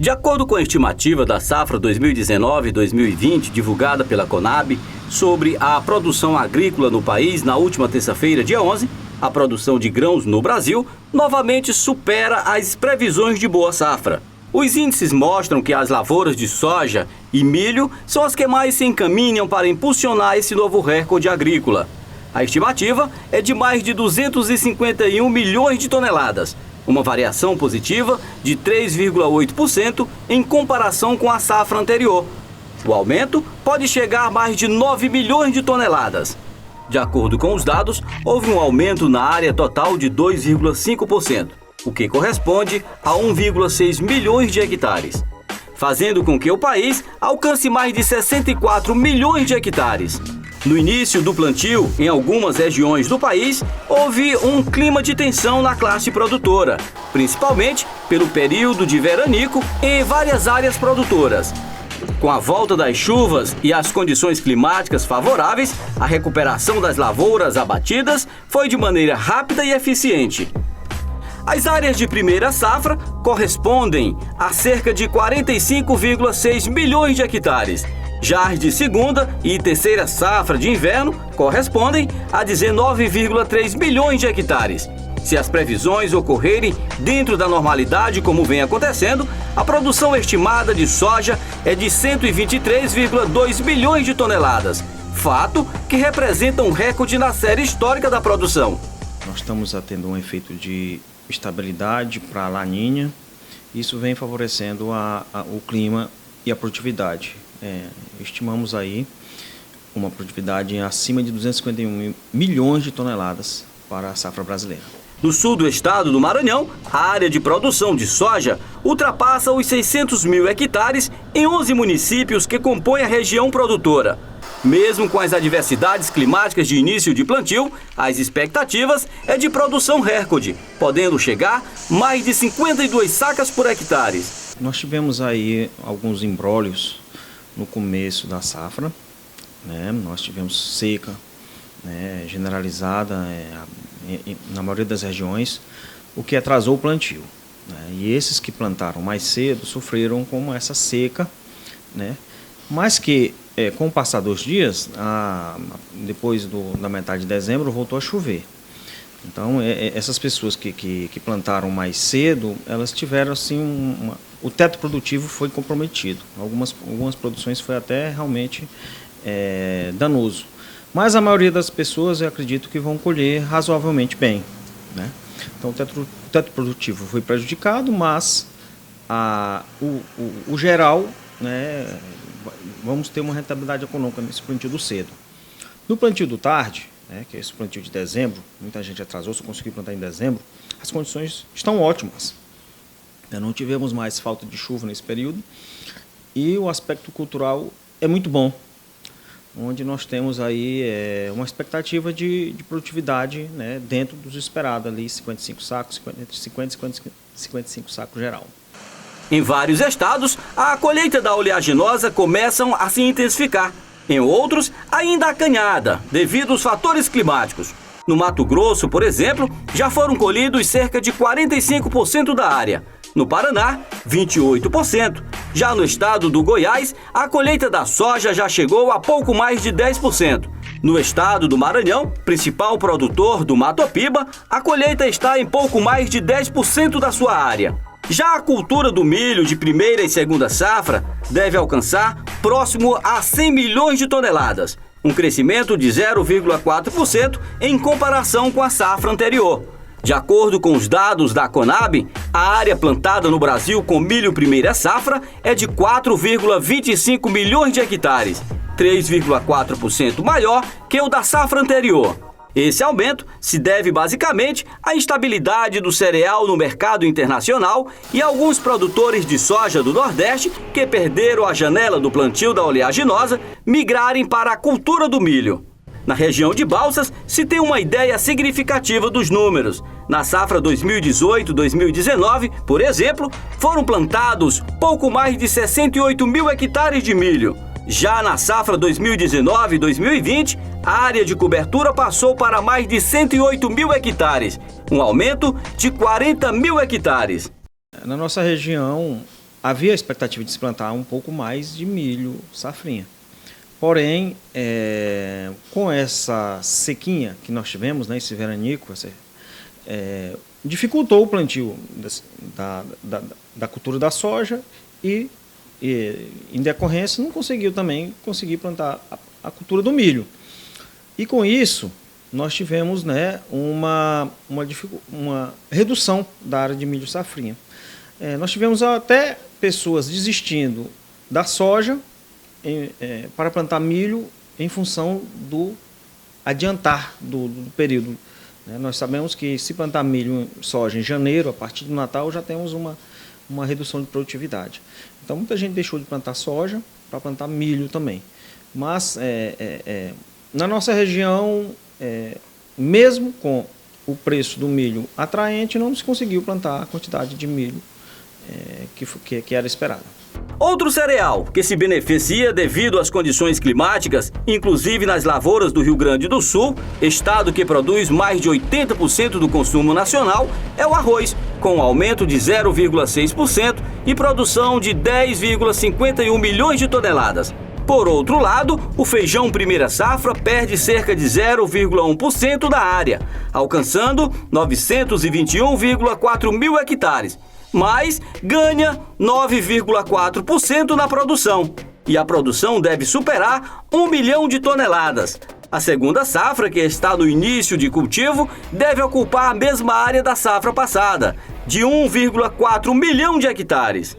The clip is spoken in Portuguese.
De acordo com a estimativa da safra 2019-2020, divulgada pela Conab, sobre a produção agrícola no país na última terça-feira, dia 11, a produção de grãos no Brasil novamente supera as previsões de boa safra. Os índices mostram que as lavouras de soja e milho são as que mais se encaminham para impulsionar esse novo recorde agrícola. A estimativa é de mais de 251 milhões de toneladas, uma variação positiva de 3,8% em comparação com a safra anterior. O aumento pode chegar a mais de 9 milhões de toneladas. De acordo com os dados, houve um aumento na área total de 2,5%, o que corresponde a 1,6 milhões de hectares, fazendo com que o país alcance mais de 64 milhões de hectares. No início do plantio, em algumas regiões do país, houve um clima de tensão na classe produtora, principalmente pelo período de veranico em várias áreas produtoras. Com a volta das chuvas e as condições climáticas favoráveis, a recuperação das lavouras abatidas foi de maneira rápida e eficiente. As áreas de primeira safra correspondem a cerca de 45,6 milhões de hectares. Já as de segunda e terceira safra de inverno correspondem a 19,3 milhões de hectares. Se as previsões ocorrerem dentro da normalidade, como vem acontecendo, a produção estimada de soja é de 123,2 milhões de toneladas, fato que representa um recorde na série histórica da produção. Nós estamos tendo um efeito de estabilidade para a laninha. Isso vem favorecendo o clima e a produtividade. Estimamos aí uma produtividade acima de 251 milhões de toneladas para a safra brasileira. No sul do estado do Maranhão, a área de produção de soja ultrapassa os 600 mil hectares em 11 municípios que compõem a região produtora. Mesmo com as adversidades climáticas de início de plantio, as expectativas é de produção recorde, podendo chegar mais de 52 sacas por hectare. Nós tivemos aí alguns imbróglios no começo da safra, né? Nós tivemos seca, né, generalizada na maioria das regiões, o que atrasou o plantio, né? E esses que plantaram mais cedo sofreram com essa seca, né? Mas que com o passar dos dias, depois da metade de dezembro, voltou a chover. Então, essas pessoas que plantaram mais cedo, elas tiveram assim o teto produtivo foi comprometido. Algumas produções foi até realmente danoso. Mas a maioria das pessoas, eu acredito que vão colher razoavelmente bem, né? Então, o teto produtivo foi prejudicado, mas o geral, né, vamos ter uma rentabilidade econômica nesse plantio do cedo. No plantio do tarde, que é esse plantio de dezembro, muita gente atrasou, só conseguiu plantar em dezembro, as condições estão ótimas. Não tivemos mais falta de chuva nesse período e o aspecto cultural é muito bom, onde nós temos aí uma expectativa de produtividade, né, dentro dos esperados, ali 55 sacos, entre 50 e 55 sacos geral. Em vários estados, a colheita da oleaginosa começa a se intensificar. Em outros, ainda acanhada, devido aos fatores climáticos. No Mato Grosso, por exemplo, já foram colhidos cerca de 45% da área. No Paraná, 28%. Já no estado do Goiás, a colheita da soja já chegou a pouco mais de 10%. No estado do Maranhão, principal produtor do Mato Piba, a colheita está em pouco mais de 10% da sua área. Já a cultura do milho de primeira e segunda safra deve alcançar próximo a 100 milhões de toneladas, um crescimento de 0,4% em comparação com a safra anterior. De acordo com os dados da Conab, a área plantada no Brasil com milho primeira safra é de 4,25 milhões de hectares, 3,4% maior que o da safra anterior. Esse aumento se deve basicamente à instabilidade do cereal no mercado internacional e alguns produtores de soja do Nordeste que perderam a janela do plantio da oleaginosa migrarem para a cultura do milho. Na região de Balsas, se tem uma ideia significativa dos números. Na safra 2018-2019, por exemplo, foram plantados pouco mais de 68 mil hectares de milho. Já na safra 2019-2020, a área de cobertura passou para mais de 108 mil hectares, um aumento de 40 mil hectares. Na nossa região, havia a expectativa de se plantar um pouco mais de milho safrinha. Porém, com essa sequinha que nós tivemos, né, esse veranico, dificultou o plantio da cultura da soja e, em decorrência, não conseguiu plantar a cultura do milho. E com isso, nós tivemos, né, uma redução da área de milho safrinha. Nós tivemos até pessoas desistindo da soja para plantar milho em função do adiantar do período. Nós sabemos que se plantar milho e soja em janeiro, a partir do Natal, já temos uma redução de produtividade. Então, muita gente deixou de plantar soja para plantar milho também. Mas, na nossa região, mesmo com o preço do milho atraente, não se conseguiu plantar a quantidade de milho que era esperada. Outro cereal que se beneficia devido às condições climáticas, inclusive nas lavouras do Rio Grande do Sul, estado que produz mais de 80% do consumo nacional, é o arroz, com um aumento de 0,6% e produção de 10,51 milhões de toneladas. Por outro lado, o feijão primeira safra perde cerca de 0,1% da área, alcançando 921,4 mil hectares, mas ganha 9,4% na produção. E a produção deve superar 1 milhão de toneladas. A segunda safra, que está no início de cultivo, deve ocupar a mesma área da safra passada, de 1,4 milhão de hectares.